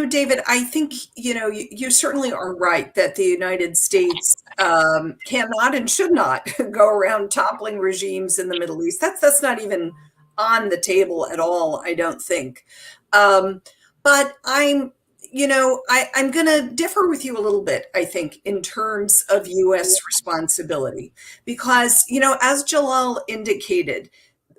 David, I think, you certainly are right that the United States cannot and should not go around toppling regimes in the Middle East. That's not even on the table at all, I don't think. But I'm going to differ with you a little bit, I think, in terms of U.S. responsibility, because, as Jalal indicated,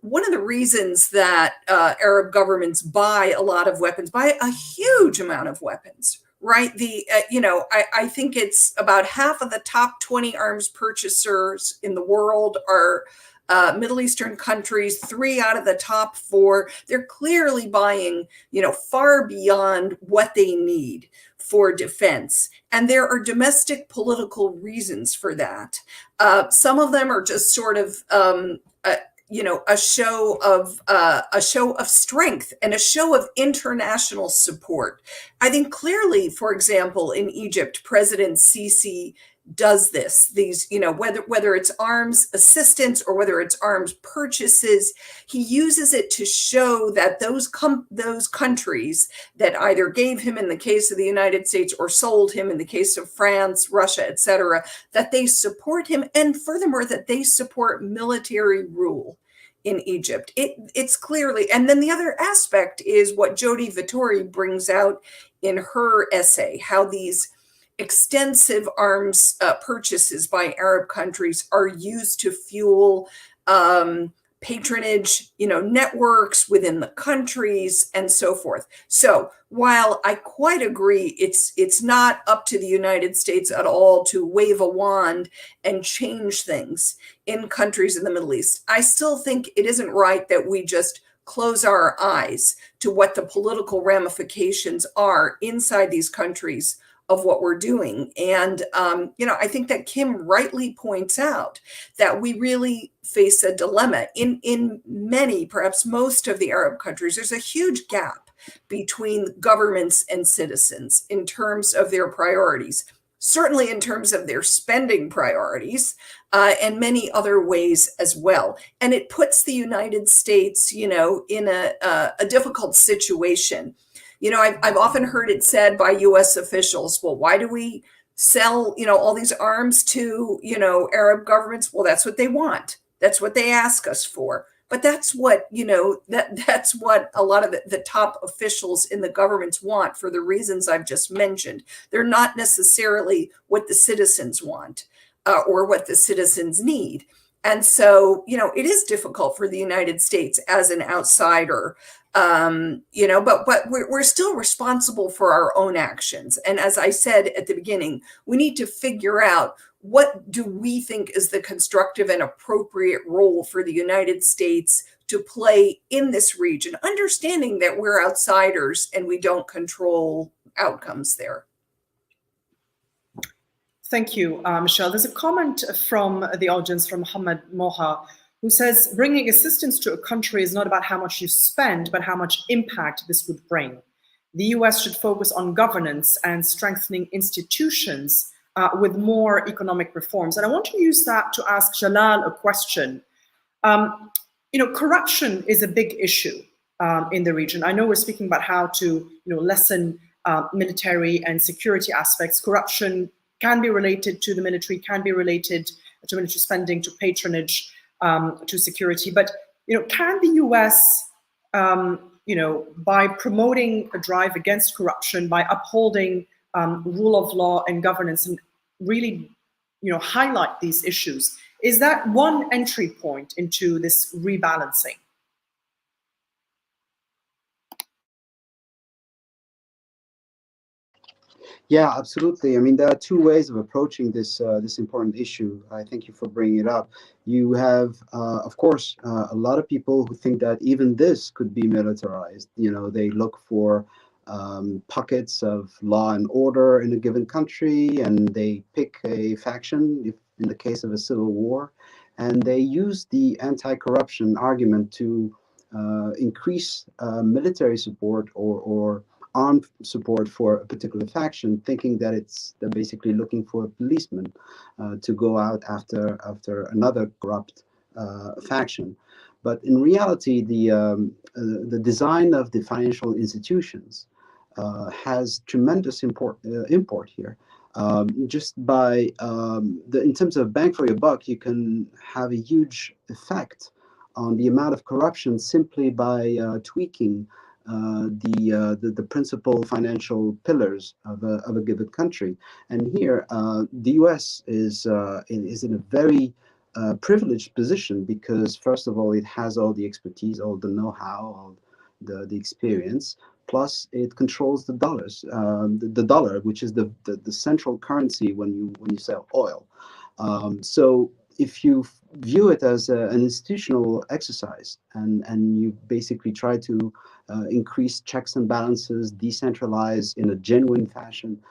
one of the reasons that Arab governments buy a lot of weapons, buy a huge amount of weapons, right? I think it's about half of the top 20 arms purchasers in the world are Middle Eastern countries. 3 out of the top 4, they're clearly buying, far beyond what they need for defense. And there are domestic political reasons for that. Some of them are just sort of, a show of strength and a show of international support. I think clearly, for example, in Egypt, President Sisi does this. These, whether it's arms assistance or whether it's arms purchases, he uses it to show that those countries that either gave him in the case of the United States or sold him in the case of France, Russia, etc., that they support him, and furthermore that they support military rule in Egypt. It's clearly, and then the other aspect is what Jody Vittori brings out in her essay, how these extensive arms purchases by Arab countries are used to fuel patronage, networks within the countries and so forth. So while I quite agree, it's not up to the United States at all to wave a wand and change things in countries in the Middle East, I still think it isn't right that we just close our eyes to what the political ramifications are inside these countries of what we're doing. And, I think that Kim rightly points out that we really face a dilemma. In many, perhaps most of the Arab countries, there's a huge gap between governments and citizens in terms of their priorities, certainly in terms of their spending priorities, and many other ways as well. And it puts the United States, in a difficult situation. I've often heard it said by U.S. officials, well, why do we sell, all these arms to, Arab governments? Well, that's what they want. That's what they ask us for. But that's what, that's what a lot of the top officials in the governments want for the reasons I've just mentioned. They're not necessarily what the citizens want or what the citizens need. And so, it is difficult for the United States as an outsider, but we're still responsible for our own actions. And as I said at the beginning, we need to figure out, what do we think is the constructive and appropriate role for the United States to play in this region, understanding that we're outsiders and we don't control outcomes there. Thank you, Michele. There's a comment from the audience from Muhammad Moha, who says, bringing assistance to a country is not about how much you spend, but how much impact this would bring. The US should focus on governance and strengthening institutions with more economic reforms. And I want to use that to ask Jalal a question. Corruption is a big issue in the region. I know we're speaking about how to lessen military and security aspects. Corruption can be related to the military, can be related to military spending, to patronage, to security. But can the US, by promoting a drive against corruption, by upholding rule of law and governance, and really, highlight these issues, is that one entry point into this rebalancing? Yeah, absolutely. I mean, there are two ways of approaching this important issue. I thank you for bringing it up. You have, of course, a lot of people who think that even this could be militarized. They look for pockets of law and order in a given country, and they pick a faction, if in the case of a civil war, and they use the anti-corruption argument to increase military support or armed support for a particular faction, thinking that they're basically looking for a policeman to go out after another corrupt faction. But in reality, the design of the financial institutions has tremendous import here. Just by in terms of bang for your buck, you can have a huge effect on the amount of corruption simply by tweaking the principal financial pillars of a given country. And here, the U.S. is in a very privileged position because, first of all, it has all the expertise, all the know-how, all the experience. Plus, it controls the dollars, the dollar, which is the central currency when you sell oil. So if you view it as an institutional exercise and you basically try to increase checks and balances, decentralize in a genuine fashion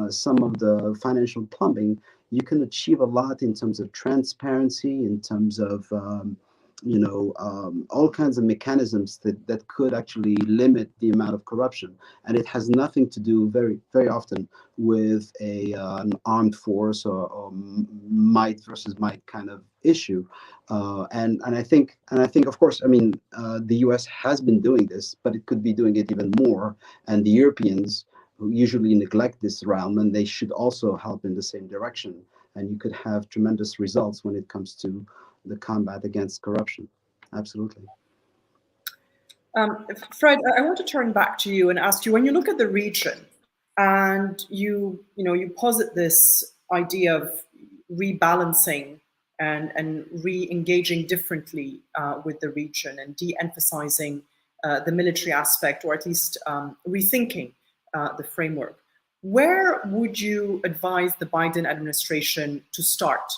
some of the financial plumbing, you can achieve a lot in terms of transparency, in terms of all kinds of mechanisms that could actually limit the amount of corruption. And it has nothing to do very, very often with an armed force or might versus might kind of issue. And I think, of course, I mean, the US has been doing this, but it could be doing it even more. And the Europeans, who usually neglect this realm, and they should also help in the same direction. And you could have tremendous results when it comes to the combat against corruption. Absolutely. Fred, I want to turn back to you and ask you, when you look at the region and you posit this idea of rebalancing and re-engaging differently with the region and de-emphasizing the military aspect, or at least rethinking the framework, where would you advise the Biden administration to start?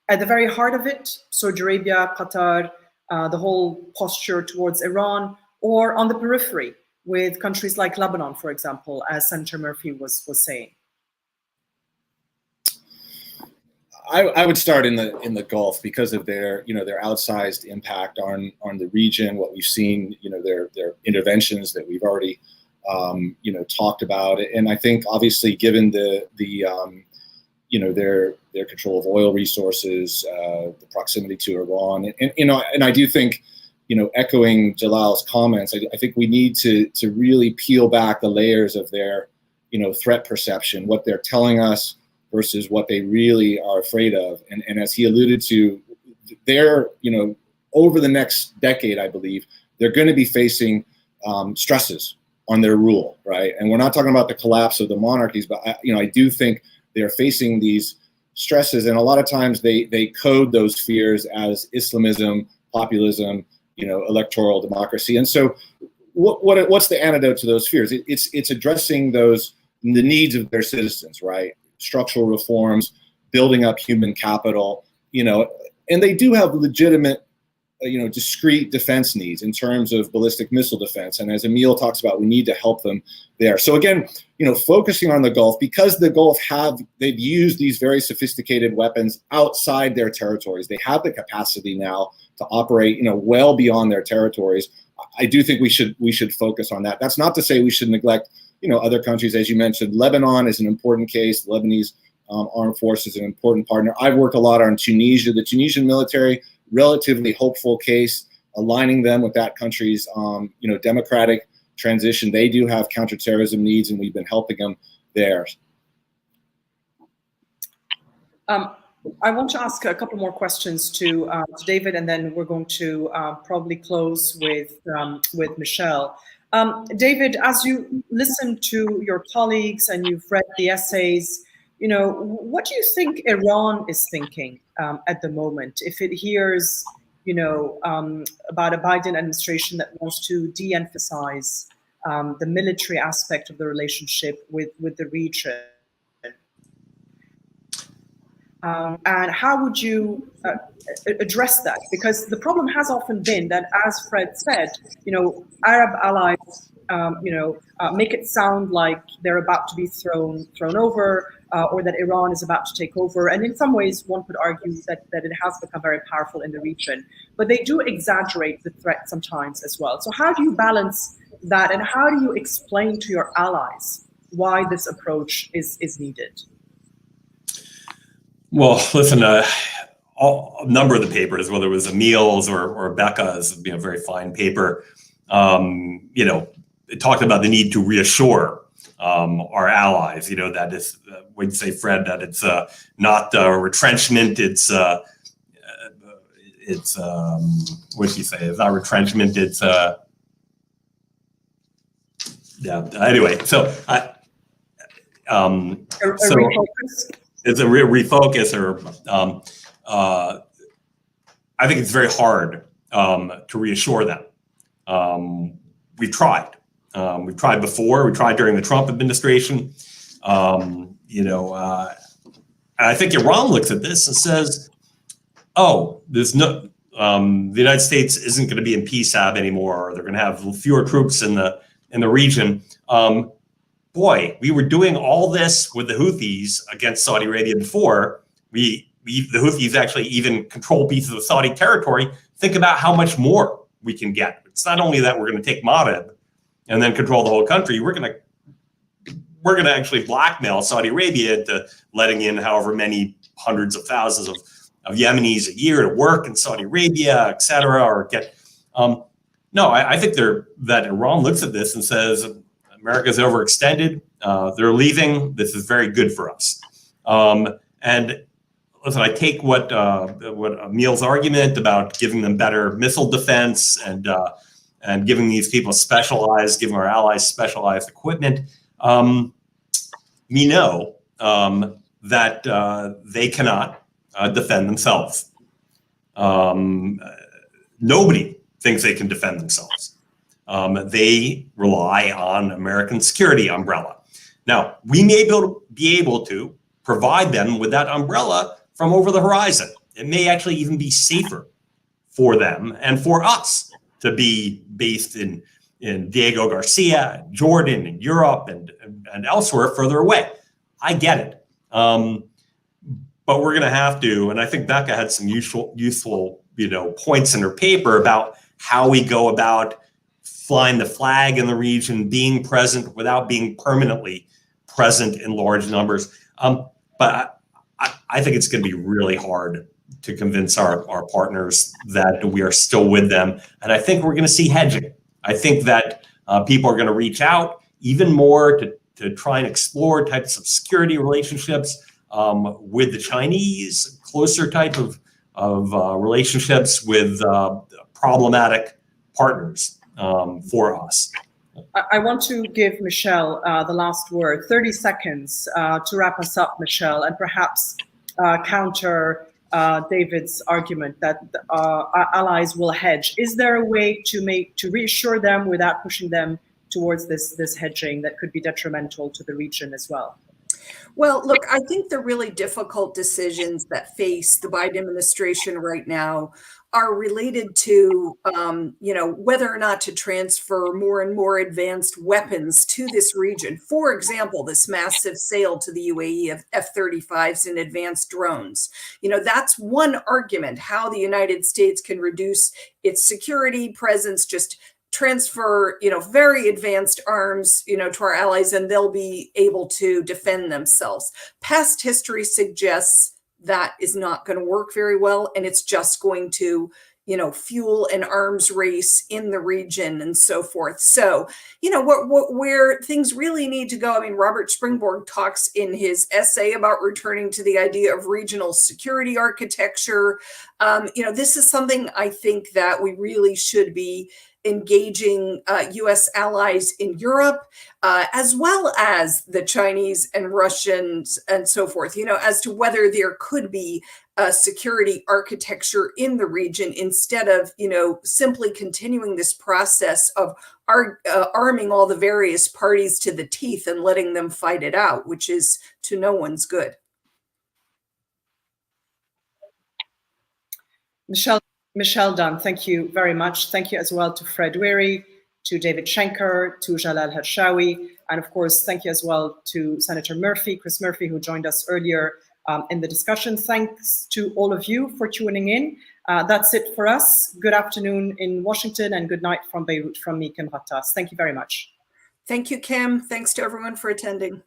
At the very heart of it, Saudi Arabia, Qatar, the whole posture towards Iran, or on the periphery with countries like Lebanon, for example, as Senator Murphy was saying? I would start in the Gulf because of their outsized impact on the region. What we've seen, their interventions that we've already talked about, and I think obviously given their control of oil resources, the proximity to Iran, and I do think, echoing Jalal's comments, I think we need to really peel back the layers of their, threat perception, what they're telling us versus what they really are afraid of. And as he alluded to, they're, over the next decade, I believe, they're going to be facing stresses on their rule, right? And we're not talking about the collapse of the monarchies, but I do think they're facing these stresses, and a lot of times they code those fears as Islamism, populism, electoral democracy. And so, what's the antidote to those fears? It's addressing the needs of their citizens, right? Structural reforms, building up human capital, and they do have legitimate discrete defense needs in terms of ballistic missile defense. And as Emile talks about, we need to help them there. So again, focusing on the Gulf, because the Gulf they've used these very sophisticated weapons outside their territories. They have the capacity now to operate, well beyond their territories. I do think we should focus on that. That's not to say we should neglect, other countries. As you mentioned, Lebanon is an important case. The Lebanese armed forces is an important partner. I've worked a lot on Tunisia. The Tunisian military, relatively hopeful case, aligning them with that country's, democratic transition. They do have counterterrorism needs, and we've been helping them there. I want to ask a couple more questions to David, and then we're going to probably close with Michele. David, as you listen to your colleagues and you've read the essays, what do you think Iran is thinking at the moment? If it hears, about a Biden administration that wants to de-emphasize the military aspect of the relationship with the region. And how would you address that? Because the problem has often been that, as Fred said, Arab allies, make it sound like they're about to be thrown over, or that Iran is about to take over. And in some ways, one could argue that it has become very powerful in the region. But they do exaggerate the threat sometimes as well. So how do you balance that, and how do you explain to your allies why this approach is needed? Well, listen, a number of the papers, whether it was Emile's or Becca's, a very fine paper, it talked about the need to reassure our allies. That is, would say, Fred, that it's not retrenchment. It's what did you say? It's not retrenchment. It's Anyway, so refocus? It's a refocus, or I think it's very hard to reassure them. We've tried. We've tried before. We tried during the Trump administration. And I think Iran looks at this and says, "Oh, there's no. The United States isn't going to be in PSAB anymore. Or they're going to have fewer troops in the region." Boy, we were doing all this with the Houthis against Saudi Arabia before. The Houthis actually even control pieces of Saudi territory. Think about how much more we can get. It's not only that we're going to take Ma'rib and then control the whole country. We're going to actually blackmail Saudi Arabia into letting in however many hundreds of thousands of Yemenis a year to work in Saudi Arabia, et cetera, or get. No, I think that Iran looks at this and says, America's overextended. They're leaving. This is very good for us. And listen, I take what Emile's argument about giving them better missile defense and giving these people giving our allies specialized equipment. We know that they cannot defend themselves. Nobody thinks they can defend themselves. They rely on American security umbrella. Now, we may be able to provide them with that umbrella from over the horizon. It may actually even be safer for them and for us to be based in Diego Garcia, Jordan, and Europe, and elsewhere further away. I get it. But we're going to have to, and I think Becca had some useful points in her paper about how we go about flying the flag in the region, being present without being permanently present in large numbers. But I think it's going to be really hard to convince our partners that we are still with them. And I think we're going to see hedging. I think that people are going to reach out even more to try and explore types of security relationships with the Chinese, closer type of relationships with problematic partners for us. I want to give Michele the last word, 30 seconds to wrap us up, Michele, and perhaps counter David's argument that our allies will hedge. Is there a way to reassure them without pushing them towards this hedging that could be detrimental to the region as well? Well, look, I think the really difficult decisions that face the Biden administration right now are related to, whether or not to transfer more and more advanced weapons to this region. For example, this massive sale to the UAE of F-35s and advanced drones. That's one argument, how the United States can reduce its security presence, just transfer, very advanced arms, to our allies, and they'll be able to defend themselves. Past history suggests that is not going to work very well, and it's just going to, fuel an arms race in the region and so forth. So, where things really need to go. I mean, Robert Springborg talks in his essay about returning to the idea of regional security architecture. This is something I think that we really should be engaging U.S. allies in Europe, as well as the Chinese and Russians and so forth, as to whether there could be a security architecture in the region instead of, simply continuing this process of arming all the various parties to the teeth and letting them fight it out, which is to no one's good. Michele Dunne, thank you very much. Thank you as well to Fred Wehrey, to David Schenker, to Jalal Harshawi, and of course, thank you as well to Senator Chris Murphy, who joined us earlier in the discussion. Thanks to all of you for tuning in. That's it for us. Good afternoon in Washington and good night from Beirut from me, Kim Ghattas. Thank you very much. Thank you, Kim. Thanks to everyone for attending.